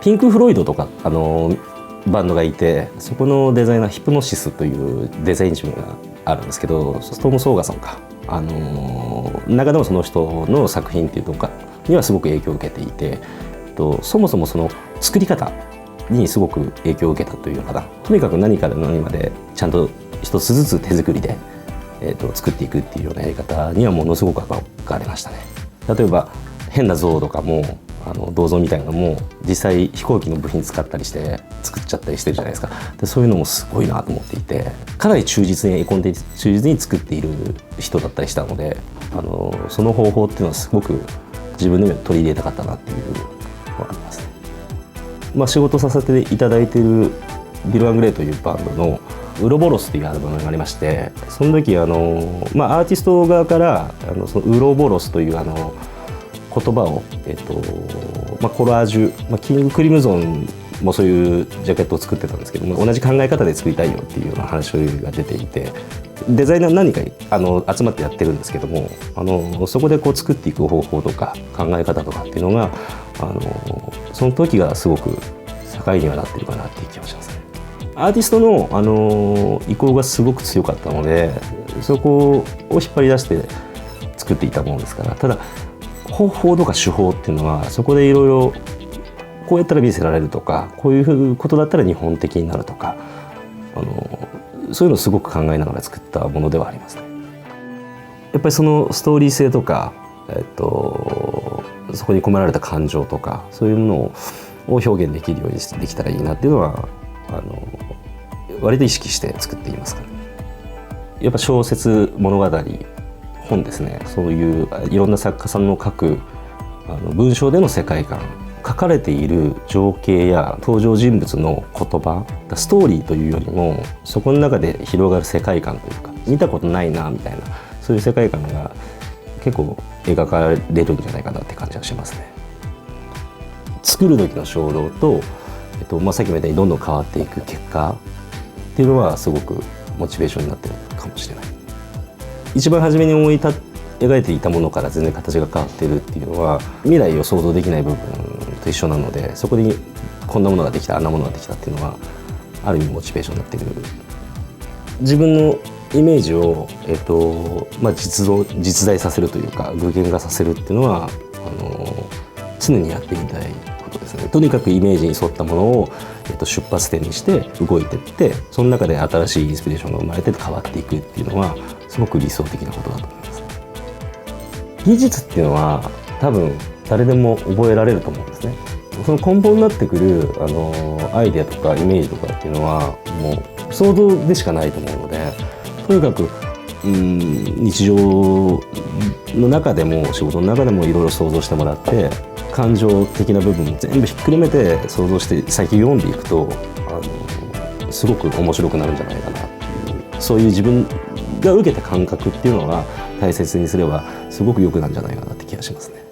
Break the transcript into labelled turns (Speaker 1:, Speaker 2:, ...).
Speaker 1: ピンク・フロイドとかバンドがいて、そこのデザイナーヒプノシスというデザインチームがあるんですけど、ストーム・ソーガソンか、中でもその人の作品っていうとかにはすごく影響を受けていて、そもそもその作り方にすごく影響を受けたというのかな。とにかく何から何までちゃんと一つずつ手作りで、作っていくっていうようなやり方にはものすごく憧れましたね。例えば変な像とかも銅像みたいなのも実際飛行機の部品使ったりして作っちゃったりしてるじゃないですか。でそういうのもすごいなと思っていて、かなり忠実に忠実に作っている人だったりしたので、その方法っていうのはすごく自分でも取り入れたかったなっていうのがありますね。仕事させていただいているビル・ワン・グレイというバンドのウロボロスというアルバムがありまして、その時アーティスト側からそのウロボロスという言葉を、コラージュ、キング・クリムゾンもそういうジャケットを作ってたんですけども、同じ考え方で作りたいよっていうような話が出ていて、デザイナー何か集まってやってるんですけども、そこでこう作っていく方法とか考え方とかっていうのがその時がすごく境にはなってるかなっていう気がしますね。アーティストの、意向がすごく強かったので、そこを引っ張り出して作っていたものですから。ただ方法とか手法っていうのはそこでいろいろこうやったら見せられるとか、こういうことだったら日本的になるとか、そういうのをすごく考えながら作ったものではありますね。やっぱりそのストーリー性とか、そこに込められた感情とか、そういうものを表現できるようにできたらいいなっていうのは割と意識して作っていますから、ね。やっぱ小説、物語、本ですね。そういういろんな作家さんの書く文章での世界観、書かれている情景や登場人物の言葉、ストーリーというよりもそこの中で広がる世界観というか、見たことないなみたいな、そういう世界観が結構描かれるんじゃないかなって感じがしますね。作る時の衝動と、さっきみたいにどんどん変わっていく結果っていうのはすごくモチベーションになってるかもしれない。一番初めに描いていたものから全然形が変わっているっていうのは、未来を想像できない部分と一緒なので、そこにこんなものができた、あんなものができたっていうのはある意味モチベーションになっている。自分のイメージを、実在させるというか具現化させるっていうのは常にやってみたいことですね。とにかくイメージに沿ったものを、出発点にして動いていって、その中で新しいインスピレーションが生まれて変わっていくっていうのはすごく理想的なことだと思います。技術っていうのは多分誰でも覚えられると思うんですね。その根本になってくるアイデアとかイメージとかっていうのはもう想像でしかないと思うので、とにかく日常の中でも仕事の中でもいろいろ想像してもらって、感情的な部分も全部ひっくるめて想像して先読んでいくとすごく面白くなるんじゃないかなっていう、そういう自分が受けた感覚っていうのは大切にすればすごく良くなるんじゃないかなって気がしますね。